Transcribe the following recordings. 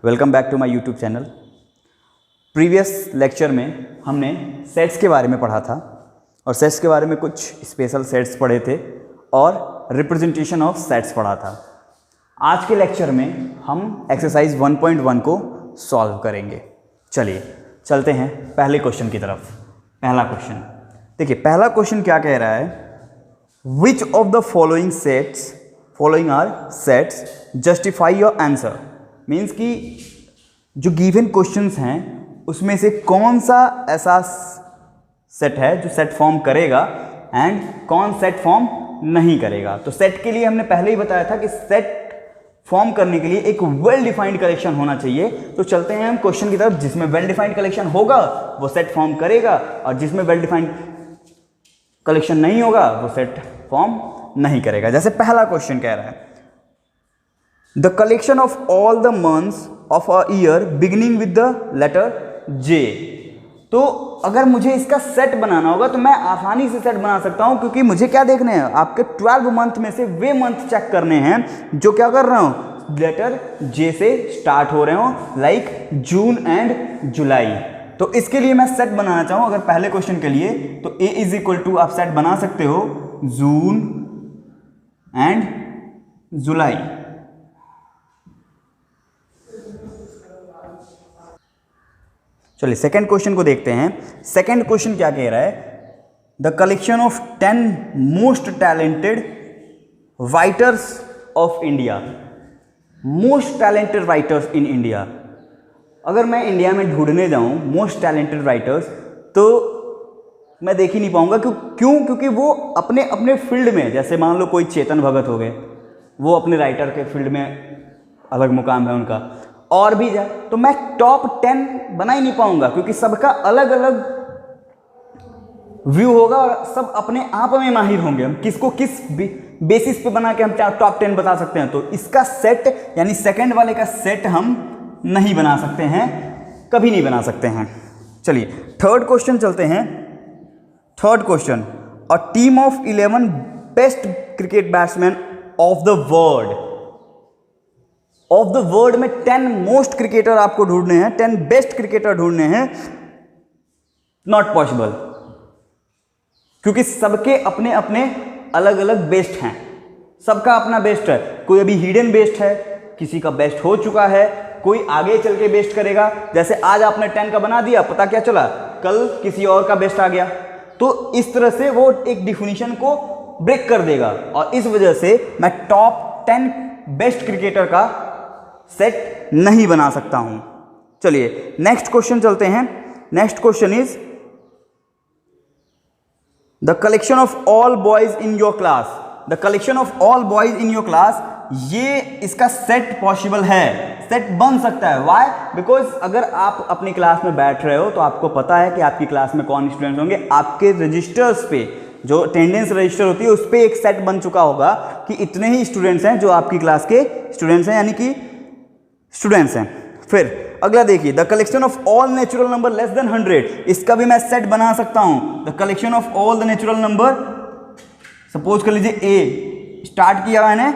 Welcome back to my YouTube channel. Previous lecture में हमने sets के बारे में पढ़ा था और सेट्स के बारे में कुछ स्पेशल सेट्स पढ़े थे और रिप्रेजेंटेशन ऑफ सेट्स पढ़ा था। आज के लेक्चर में हम एक्सरसाइज 1.1 को सॉल्व करेंगे। चलिए चलते हैं पहले क्वेश्चन की तरफ। पहला क्वेश्चन देखिए, पहला क्वेश्चन क्या कह रहा है, which of the following are sets justify your answer. Means कि जो गिवन क्वेश्चंस हैं उसमें से कौन सा ऐसा सेट है जो सेट फॉर्म करेगा एंड कौन सेट फॉर्म नहीं करेगा। तो सेट के लिए हमने पहले ही बताया था कि सेट फॉर्म करने के लिए एक वेल डिफाइंड कलेक्शन होना चाहिए। तो चलते हैं हम क्वेश्चन की तरफ। जिसमें वेल डिफाइंड कलेक्शन होगा वो सेट फॉर्म करेगा और जिसमें वेल डिफाइंड कलेक्शन नहीं होगा वो सेट फॉर्म नहीं करेगा। जैसे पहला क्वेश्चन कह रहा है, the collection of all the months of a year beginning with the letter J. तो अगर मुझे इसका सेट बनाना होगा तो मैं आसानी से सेट बना सकता हूं, क्योंकि मुझे क्या देखने हैं, आपके 12 मंथ में से वे मंथ चेक करने हैं जो क्या कर रहे हो, लेटर जे से स्टार्ट हो रहे हो, लाइक जून एंड जुलाई। तो इसके लिए मैं सेट बनाना चाहूं अगर पहले क्वेश्चन के लिए, तो ए इज इक्वल टू आप सेट बना सकते हो जून एंड जुलाई। चलिए सेकेंड क्वेश्चन को देखते हैं। सेकेंड क्वेश्चन क्या कह रहा है, the collection of 10 most talented writers of India. Most talented writers in India. अगर मैं इंडिया में ढूंढने जाऊं मोस्ट टैलेंटेड राइटर्स तो मैं देख ही नहीं पाऊंगा। क्यों? क्योंकि वो अपने अपने फील्ड में, जैसे मान लो कोई चेतन भगत हो गए, वो अपने राइटर के फील्ड में अलग मुकाम है उनका, और भी जाए तो मैं टॉप 10 बना ही नहीं पाऊंगा, क्योंकि सबका अलग अलग व्यू होगा और सब अपने आप में माहिर होंगे। हम किसको किस बेसिस पे बना के हम टॉप 10 बता सकते हैं। तो इसका सेट यानी सेकंड वाले का सेट हम नहीं बना सकते हैं, कभी नहीं बना सकते हैं। चलिए थर्ड क्वेश्चन चलते हैं। Third question, a team of 11 best cricket batsman of the world. Of the world में 10 मोस्ट क्रिकेटर आपको ढूंढने हैं, 10 बेस्ट क्रिकेटर ढूंढने हैं। नॉट पॉसिबल, क्योंकि सबके अपने अपने अलग अलग बेस्ट हैं, सबका अपना बेस्ट है। कोई अभी हिडन बेस्ट है, किसी का बेस्ट हो चुका है, कोई आगे चल के बेस्ट करेगा। जैसे आज आपने 10 का बना दिया, पता क्या चला, कल किसी और का बेस्ट आ गया। तो इस तरह से वो एक डिफिनीशन को ब्रेक कर देगा और इस वजह से मैं टॉप 10 बेस्ट क्रिकेटर का सेट नहीं बना सकता हूं। चलिए नेक्स्ट क्वेश्चन चलते हैं। Next question is, the collection of all boys in your class. The collection of all boys in your class, ये इसका सेट पॉसिबल है, सेट बन सकता है। व्हाई? बिकॉज अगर आप अपनी क्लास में बैठ रहे हो तो आपको पता है कि आपकी क्लास में कौन स्टूडेंट्स होंगे। आपके रजिस्टर्स पे जो अटेंडेंस रजिस्टर होती है उस पर एक सेट बन चुका होगा कि इतने ही स्टूडेंट्स हैं जो आपकी क्लास के स्टूडेंट्स हैं, यानी कि स्टूडेंट्स हैं। फिर अगला देखिए, the collection of all natural number less than 100। इसका भी मैं सेट बना सकता हूं। The collection of all the natural number, suppose कर लीजिए ए स्टार्ट किया मैंने,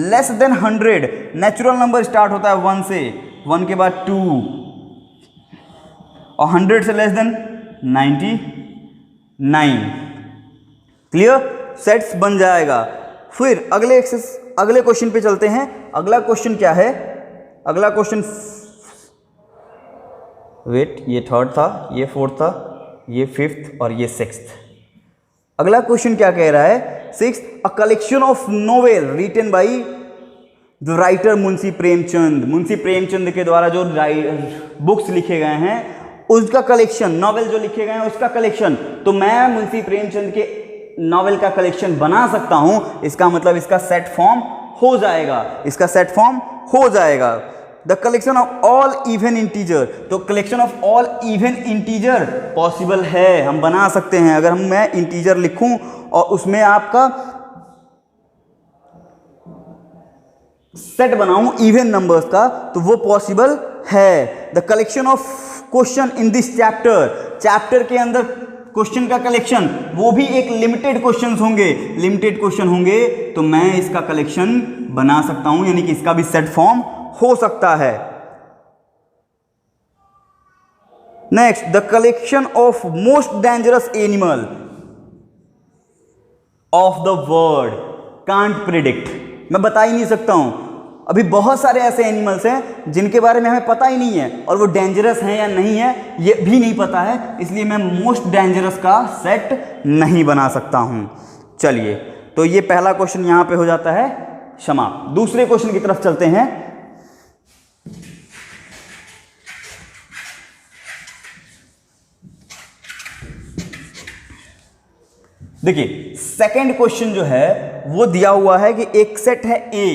less than 100। Natural number start होता है 1 से, 1 के बाद 2 और 100 से लेस देन 99। क्लियर? सेट्स बन जाएगा। फिर अगले क्वेश्चन पे चलते हैं। अगला क्वेश्चन क्या है? अगला क्वेश्चन, वेट, ये थर्ड था, ये फोर्थ था, ये फिफ्थ और ये सिक्स्थ। अगला क्वेश्चन क्या कह रहा है? 6, a collection of novel written by the writer Munshi Premchand. Munshi Premchand के द्वारा जो बुक्स लिखे गए हैं उसका कलेक्शन, नॉवेल जो लिखे गए हैं उसका कलेक्शन। तो मैं मुंशी प्रेमचंद के नॉवेल का कलेक्शन बना सकता हूं। इसका मतलब इसका सेट फॉर्म हो जाएगा, इसका सेट फॉर्म हो जाएगा। The collection of all even integer, तो collection of all even integer possible है, हम बना सकते हैं। अगर मैं इंटीजर लिखूं और उसमें आपका सेट बनाऊं इवन नंबर्स का, तो वो पॉसिबल है। The collection of question in this chapter, chapter के अंदर क्वेश्चन का कलेक्शन, वो भी एक लिमिटेड क्वेश्चन होंगे, लिमिटेड क्वेश्चन होंगे, तो मैं इसका कलेक्शन बना सकता हूं, यानी कि इसका भी सेट फॉर्म हो सकता है। Next, the collection of most dangerous animal of the world can't predict. मैं बता ही नहीं सकता हूं, अभी बहुत सारे ऐसे एनिमल्स हैं जिनके बारे में हमें पता ही नहीं है, और वो डेंजरस हैं या नहीं है ये भी नहीं पता है, इसलिए मैं मोस्ट डेंजरस का सेट नहीं बना सकता हूं। चलिए, तो ये पहला क्वेश्चन यहां पे हो जाता है समाप्त। दूसरे क्वेश्चन की तरफ चलते हैं। देखिए, सेकंड क्वेश्चन जो है वो दिया हुआ है कि एक सेट है ए,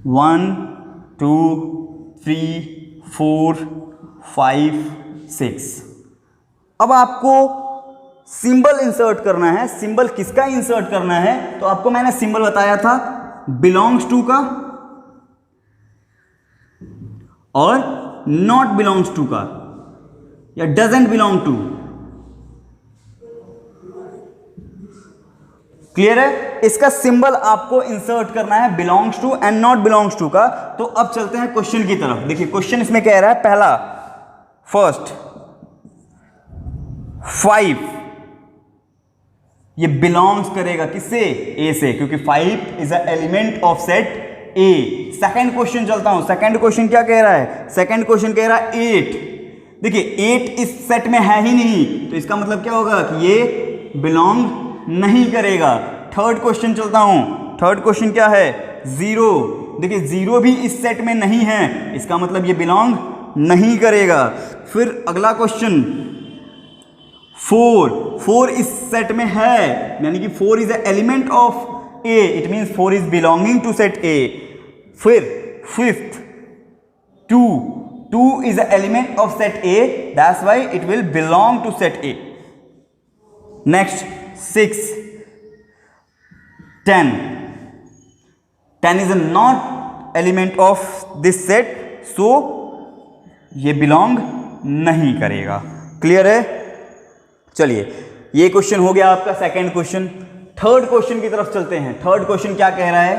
1 2 3 4 5 6। अब आपको सिंबल इंसर्ट करना है। सिंबल किसका इंसर्ट करना है? तो आपको मैंने सिंबल बताया था बिलोंग्स टू का और नॉट बिलोंग्स टू का या डजेंट बिलोंग टू। क्लियर है? इसका सिंबल आपको इंसर्ट करना है belongs to and not belongs to का। तो अब चलते हैं क्वेश्चन की तरफ। देखिए, क्वेश्चन इसमें कह रहा है पहला, फर्स्ट 5 ये बिलोंग्स करेगा किससे? ए से, क्योंकि 5 is a element of set A. Second question चलता हूं। सेकंड क्वेश्चन क्या कह रहा है? सेकंड क्वेश्चन कह रहा है 8। देखिए, 8 इस सेट में है ही नहीं, तो इसका मतलब क्या होगा कि ये बिलोंग नहीं करेगा। थर्ड क्वेश्चन चलता हूं। थर्ड क्वेश्चन क्या है? 0। देखिए, 0 भी इस सेट में नहीं है, इसका मतलब ये बिलोंग नहीं करेगा। फिर अगला क्वेश्चन 4 इस सेट में है, यानी कि 4 is a element of A, it means 4 is belonging to set A. फिर fifth 2 is a element of set A, that's why it will belong to set A. Next 6 10 is a not element of this set, so ये belong नहीं करेगा। Clear है? चलिए, ये question हो गया आपका सेकंड क्वेश्चन। थर्ड क्वेश्चन की तरफ चलते हैं। थर्ड क्वेश्चन क्या कह रहा है?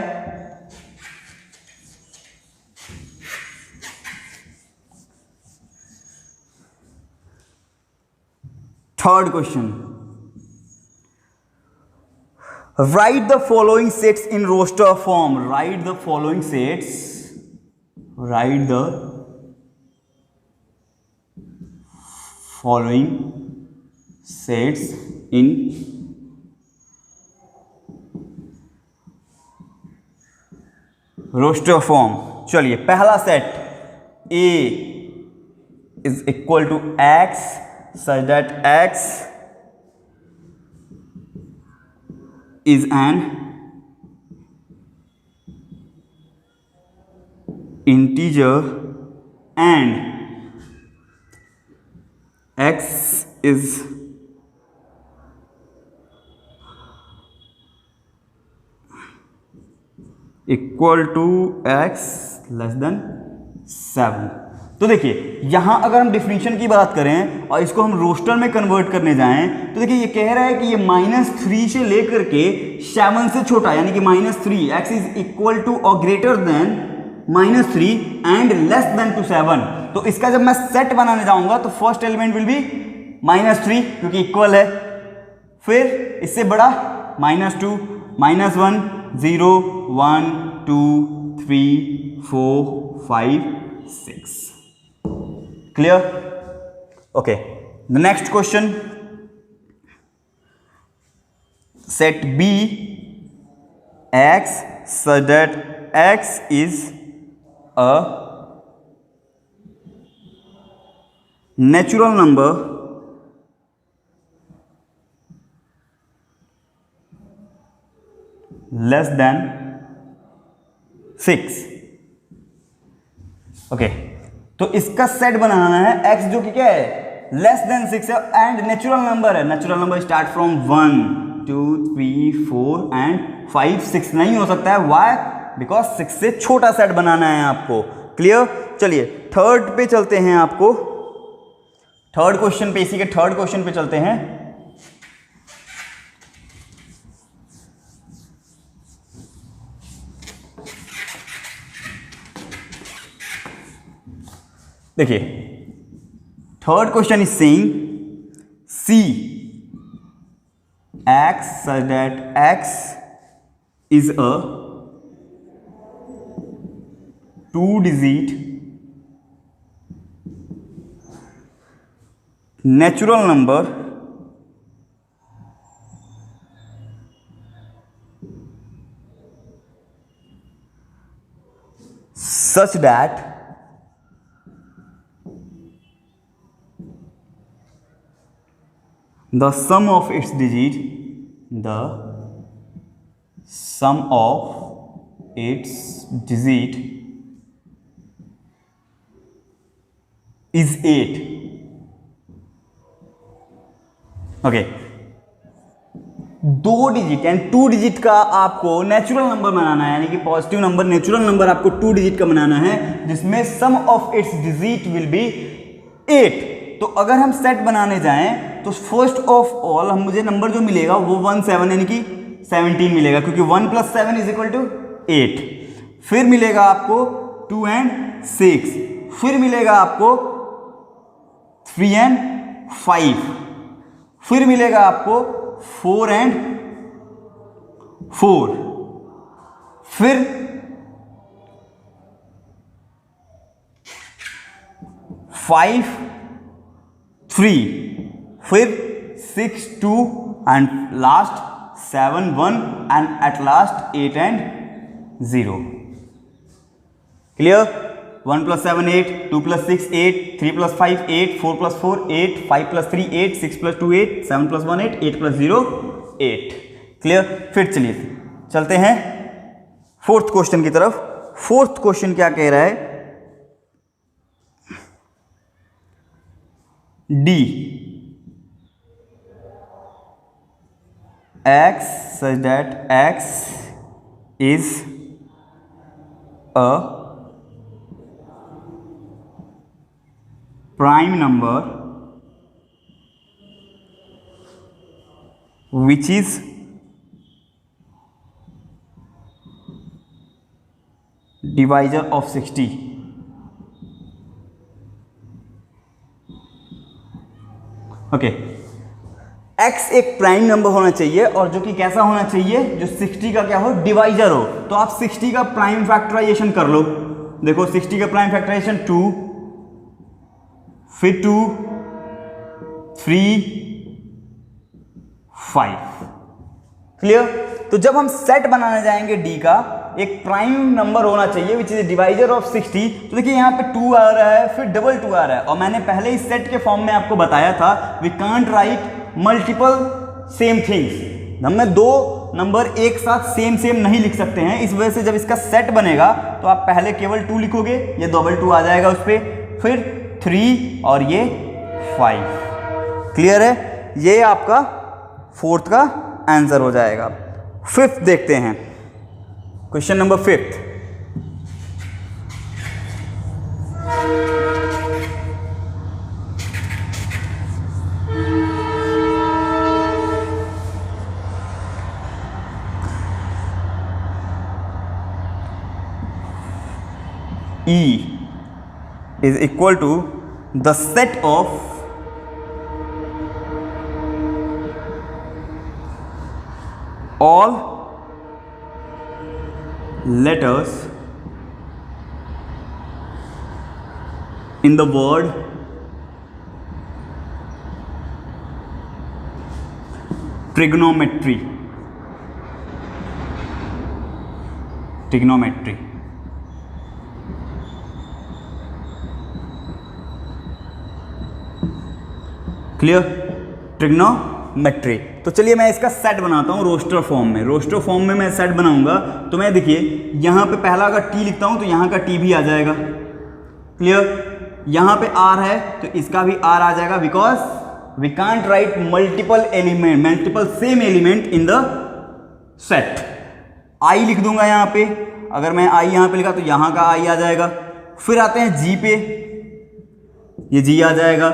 Third question, write the following sets in roster form. Write the following sets. Write the following sets in roster form. चलिए, पहला set A is equal to X such that X is an integer and X is equal to X less than 7। तो देखिए, यहां अगर हम definition की बात करें और इसको हम रोस्टर में कन्वर्ट करने जाएं, तो देखिए ये कह रहा है कि ये -3 से लेकर के 7 से छोटा, यानी कि -3, x इज इक्वल टू और greater than -3 and less than to 7। तो इसका जब मैं सेट बनाने जाऊंगा तो फर्स्ट एलिमेंट विल बी -3 क्योंकि इक्वल है, फिर इससे बड़ा -2, -1, 0, 1, 2, 3, 4, 5, 6। Clear? Okay. The next question. Set B X such that X is a natural number less than 6. Okay, तो इसका सेट बनाना है x जो कि क्या है? लेस देन 6 है एंड नेचुरल नंबर है। Natural number start from 1 2 3 4 and 5 6 नहीं हो सकता है। व्हाई? बिकॉज 6 से छोटा सेट बनाना है आपको। क्लियर? चलिए, थर्ड पे चलते हैं। आपको थर्ड क्वेश्चन पे, इसी के थर्ड क्वेश्चन पे चलते हैं। देखिए, third question is saying C x such that x is a 2-digit natural number such that the sum of its digit is 8. Okay, 2 digit and 2 digit का आपको नेचुरल नंबर बनाना है, यानी कि पॉजिटिव नंबर नेचुरल नंबर आपको 2 digit का बनाना है जिसमें sum of its digit will be 8। तो अगर हम सेट बनाने जाएं तो फर्स्ट ऑफ ऑल हम मुझे नंबर जो मिलेगा वो 17 यानी कि 17 मिलेगा, क्योंकि 1 + 7 = 8। फिर मिलेगा आपको 2 and 6, फिर मिलेगा आपको 3 and 5, फिर मिलेगा आपको 4 and 4, फिर 5 3, फिर 6 2 and last 7 1 and at last 8 and 0. Clear? 1 + 7 8, 2 + 6 8, 3 + 5 8, 4 + 4 8, 5 + 3 8, 6 + 2 8, 7 + 1 8, 8 + 0 8. Clear? फिर चलिए चलते हैं फोर्थ क्वेश्चन की तरफ। फोर्थ क्वेश्चन क्या कह रहा है? D x such that x is a prime number which is divisor of 60. Okay, x एक प्राइम नंबर होना चाहिए और जो कि कैसा होना चाहिए, जो 60 का क्या हो, डिवाइजर हो। तो आप 60 का प्राइम फैक्टराइजेशन कर लो। देखो 60 का प्राइम फैक्टराइजेशन 2, फिर 2 3 5। क्लियर? तो जब हम सेट बनाने जाएंगे d का, एक प्राइम नंबर होना चाहिए विच इज डिवाइजर ऑफ 60। तो देखिए यहाँ पे 2 आ रहा है, फिर डबल 2 आ रहा है, और मैंने पहले ही सेट के फॉर्म में आपको बताया था we can't write multiple same things. हमें 2 नंबर एक साथ सेम नहीं लिख सकते हैं। इस वजह से जब इसका सेट बनेगा तो आप पहले केवल 2 लिखोगे, ये डबल 2 आ जाएगा उस पर, फिर 3 और ये 5। क्लियर है? ये आपका फोर्थ का आंसर हो जाएगा। फिफ्थ देखते हैं, question number 5। E is equal to the set of all letters in the word trigonometry. Clear? Trigonometry. तो चलिए मैं इसका सेट बनाता हूँ रोस्टर फॉर्म में। रोस्टर फॉर्म में मैं सेट बनाऊंगा तो मैं देखिए यहाँ पे पहला अगर टी लिखता हूँ तो यहाँ का टी भी आ जाएगा। क्लियर? यहाँ पे आर है तो इसका भी आर आ जाएगा, because we can't write multiple same element in the set. I लिख दूंगा यहाँ पे, अगर मैं आई यहाँ पे लिखा तो यहाँ का आई आ जाएगा। फिर आते हैं जी पे, ये जी आ जाएगा।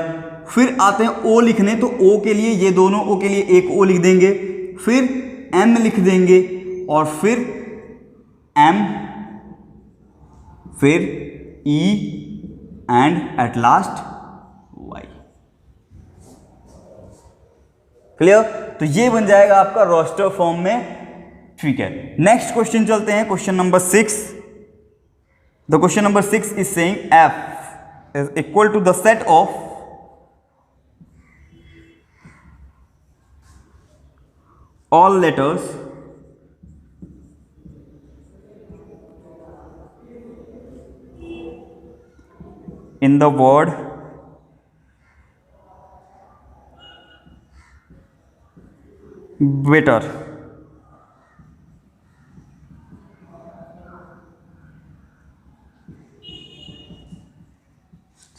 फिर आते हैं ओ लिखने, तो ओ के लिए ये दोनों ओ के लिए एक ओ लिख देंगे, फिर एम लिख देंगे, और फिर एम, फिर E and at last Y. Clear? तो ये बन जाएगा आपका रोस्टर फॉर्म में, ठीक है। नेक्स्ट क्वेश्चन चलते हैं, question number 6। The question number 6 is saying f is equal to the set of all letters in the word better।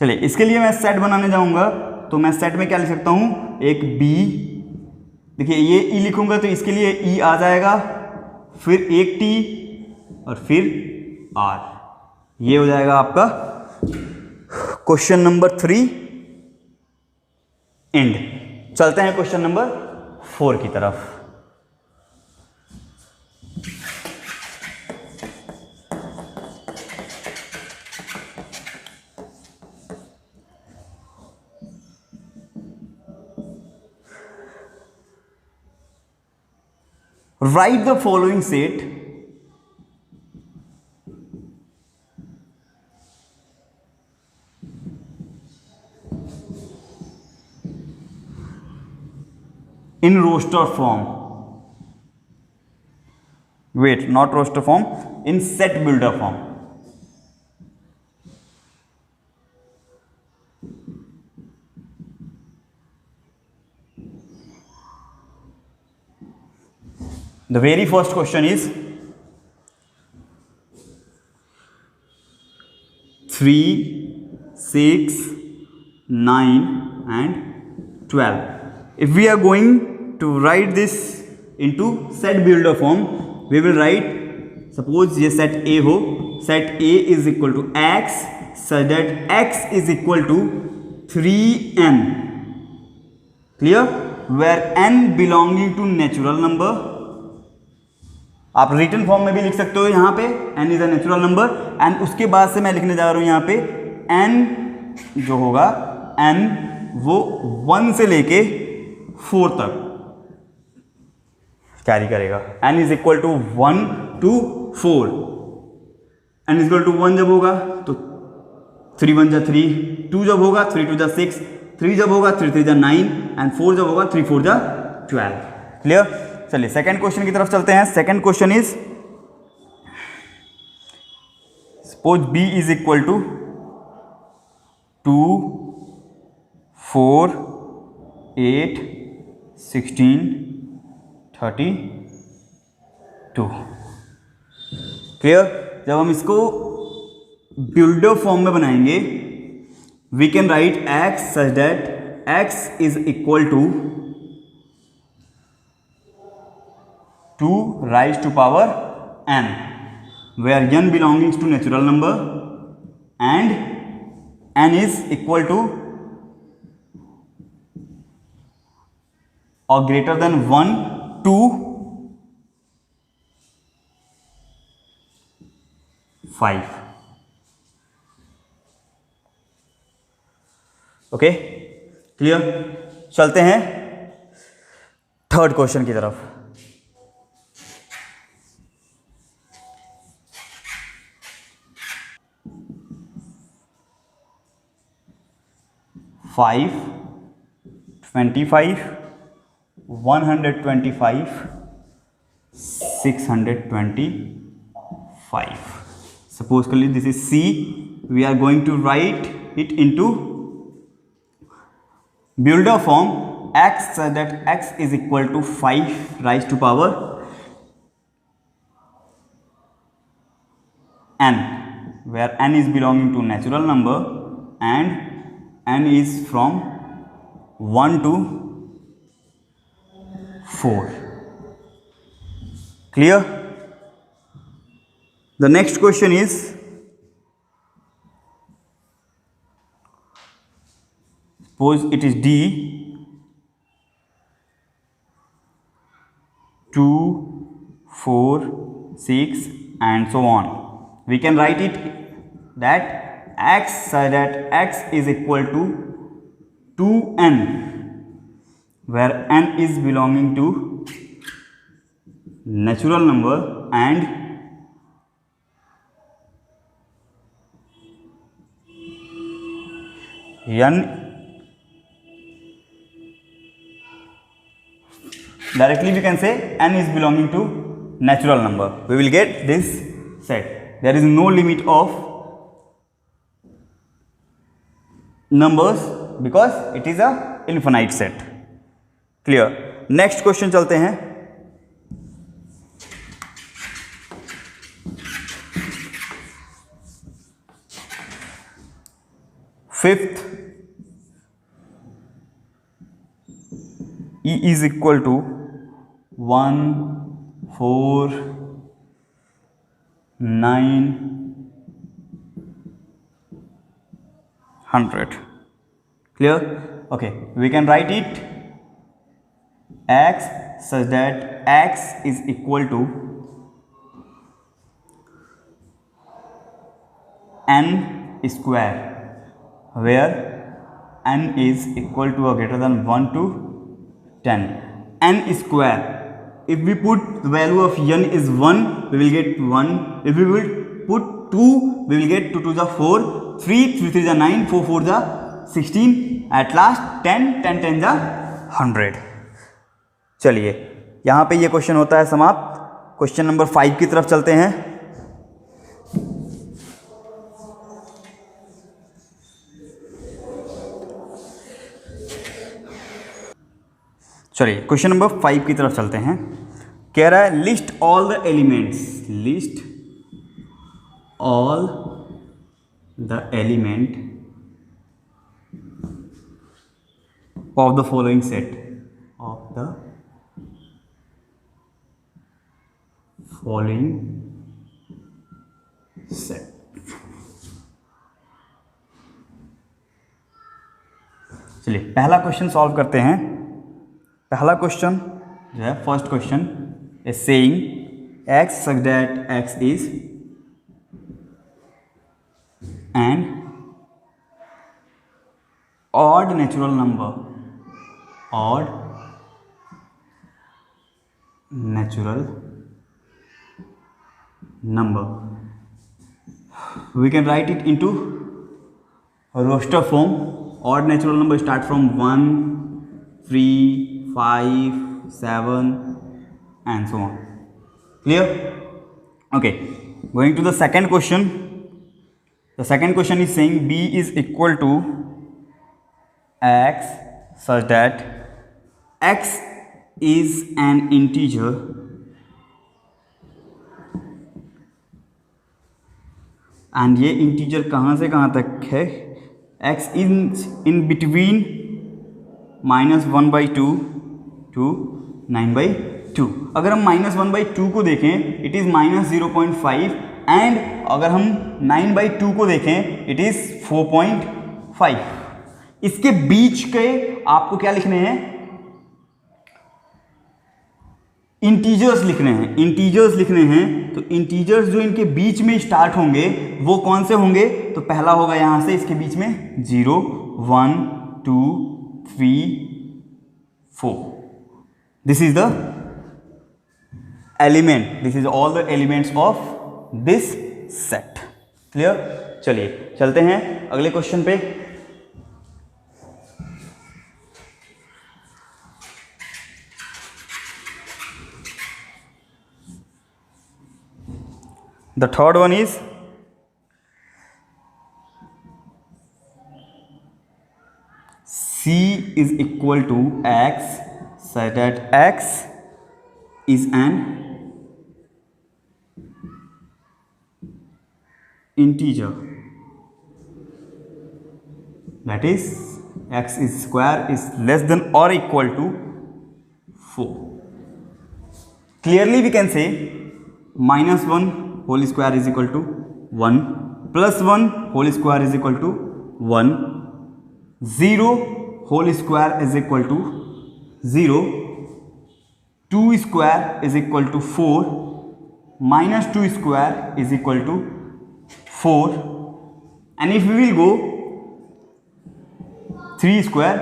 चलिए, इसके लिए मैं सेट बनाने जाऊंगा, तो मैं सेट में क्या लिख सकता हूं, एक बी, देखिए ये ई लिखूंगा तो इसके लिए ई आ जाएगा, फिर एक टी और फिर आर। ये हो जाएगा आपका क्वेश्चन नंबर 3 एंड। चलते हैं क्वेश्चन नंबर 4 की तरफ। Write the following set in roster form. Wait, not roster form, in set builder form. The very first question is 3, 6, 9 and 12. If we are going to write this into set builder form, we will write, suppose ये set A हो, set A is equal to x such that x is equal to 3n, clear, where n belonging to natural number। आप written form में भी लिख सकते हो यहाँ पे n is a natural number, and उसके बाद से मैं लिखने जा रहा हूँ यहाँ पे n जो होगा, n वो 1 से लेके 4 तक कैरी करेगा। n is equal to 1 to 4, n is equal to 1 जब होगा तो 3 1 जा 3, 2 जब होगा 3 2 जा 6, 3 जब होगा 3 3 जा 9 एंड 4 जब होगा 3 4 जा 12। क्लियर? चलिए सेकंड क्वेश्चन की तरफ चलते हैं। Second question is, suppose b is equal to 2 4 8 16 32। Clear? जब हम इसको बिल्डर फॉर्म में बनाएंगे, we can write x such that x is equal to 2 raised to power n, where n belongs to natural number and n is equal to or greater than 1 to 5। Okay, clear? चलते हैं third question की तरफ। 5 25 125 625। Suppose कर लीजिए this is C, we are going to write it into builder form x such that x is equal to 5 raised to power n, where n is belonging to natural number and n is from 1 to 4। Clear? The next question is, suppose it is D, 2 4 6 and so on. We can write it that x such that x is equal to 2n, where n is belonging to natural number and n, directly we can say n is belonging to natural number, we will get this set. There is no limit of numbers because it is a infinite set. Clear? Next question चलते हैं. Fifth, E is equal to 1, 4, 9, 100. Clear? Okay, we can write it x such that x is equal to n square, where n is equal to or greater than 1 to 10. n square, if we put the value of n is 1, we will get 1. If we will put 2, we will get 2 to the 4, 3, 3 3 the 9, 4 4 the 16, at last 10, 10 10 the 100. चलिए यहाँ पे ये question होता है समाप्त. Question number 5 की तरफ चलते हैं. चलिए क्वेश्चन नंबर 5 की तरफ चलते हैं. कह रहा है list all the elements, list all the element of the following set, of the following set. चलिए पहला क्वेश्चन सॉल्व करते हैं. पहला क्वेश्चन जो है, first question is saying x such that x is an odd natural number, odd natural number. We can write it into roster form. Odd natural number start from 1, 3, 5, 7 and so on. Clear? Okay, going to the second question. The second question is saying b is equal to x such that x is an integer and ये integer कहाँ से कहाँ तक है, x in between -1/2 to 9/2. अगर हम -1/2 को देखें इट इज़ -0.5 एंड अगर हम 9/2 को देखें इट इज़ 4.5. इसके बीच के आपको क्या लिखने हैं, इंटीजर्स लिखने हैं. इंटीजर्स लिखने हैं तो इंटीजर्स जो इनके बीच में स्टार्ट होंगे वो कौन से होंगे, तो पहला होगा यहां से इसके बीच में 0, 1, 2, 3, 4. This is the element. This is all the elements of this set. Clear? चलिए चलते हैं अगले क्वेश्चन पे. The third one is c is equal to x such that x is an integer, that is x is square is less than or equal to 4. Clearly we can say -1 whole square is equal to 1, +1 whole square is equal to 1, 0 whole square is equal to 0, 2 square is equal to 4, -2 square is equal to 4, and if we will go 3 square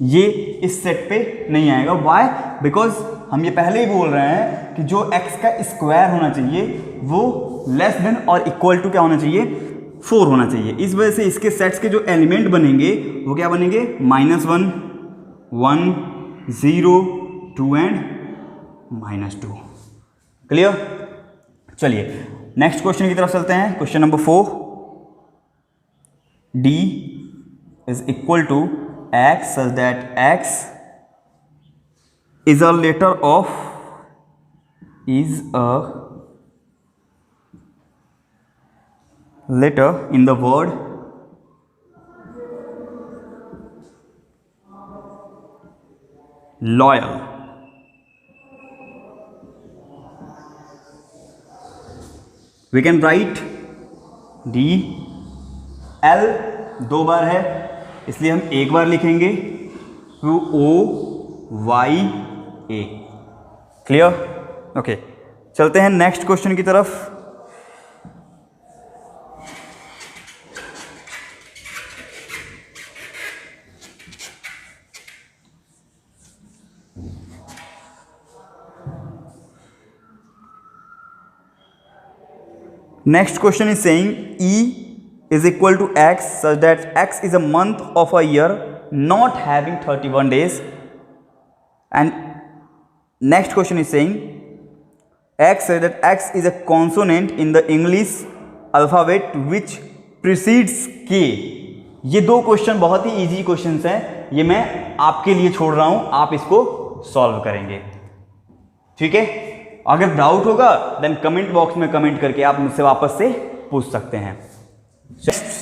ये इस set पे नहीं आएगा। Y? Because हम ये पहले ही बोल रहे हैं कि जो x का स्क्वायर होना चाहिए वो लेस देन और इक्वल टू क्या होना चाहिए, 4 होना चाहिए। इस वजह से इसके सेट्स के जो एलिमेंट बनेंगे वो क्या बनेंगे, -1, 1, 0, 2 एंड -2। क्लियर? चलिए नेक्स्ट क्वेश्चन की तरफ चलते हैं। Question number 4, d is equal to x such that x is a letter in the word loyal। we can write d, l 2 बार है इसलिए हम एक बार लिखेंगे, फिर OYA। क्लियर? ओके, चलते हैं नेक्स्ट क्वेश्चन की तरफ। Next question is saying E is equal to x such that x is a month of a year not having 31 days, and next question is saying x such that x is a consonant in the English alphabet which precedes K। ये 2 question बहुत ही easy questions हैं, ये मैं आपके लिए छोड़ रहा हूं, आप इसको सॉल्व करेंगे। ठीक है? अगर डाउट होगा देन कमेंट बॉक्स में कमेंट करके आप मुझसे वापस से पूछ सकते हैं।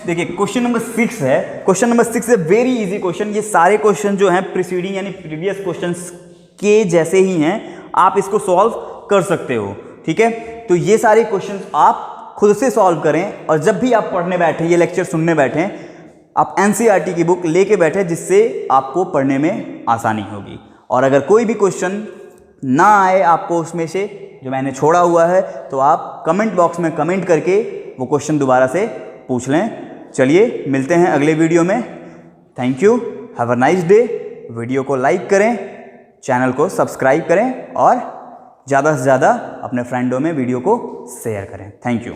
देखिए क्वेश्चन नंबर 6 है। क्वेश्चन नंबर 6 है वेरी इजी क्वेश्चन। ये सारे क्वेश्चन जो हैं प्रीसीडिंग यानी प्रीवियस क्वेश्चंस के जैसे ही हैं, आप इसको सॉल्व कर सकते हो। ठीक है? तो ये सारे क्वेश्चंस आप खुद से सॉल्व करें, और जब भी आप पढ़ने बैठे, ये लेक्चर सुनने बैठे, आप एनसीईआरटी की बुक लेके बैठे जिससे आपको पढ़ने में आसानी होगी। और अगर कोई भी क्वेश्चन ना आए आपको उसमें से जो मैंने छोड़ा हुआ है, तो आप कमेंट बॉक्स में कमेंट करके वो क्वेश्चन दोबारा से पूछ लें। चलिए मिलते हैं अगले वीडियो में। Thank you, have a nice day. Video को लाइक करें, चैनल को सब्सक्राइब करें और ज़्यादा से ज़्यादा अपने फ्रेंडों में वीडियो को शेयर करें। Thank you.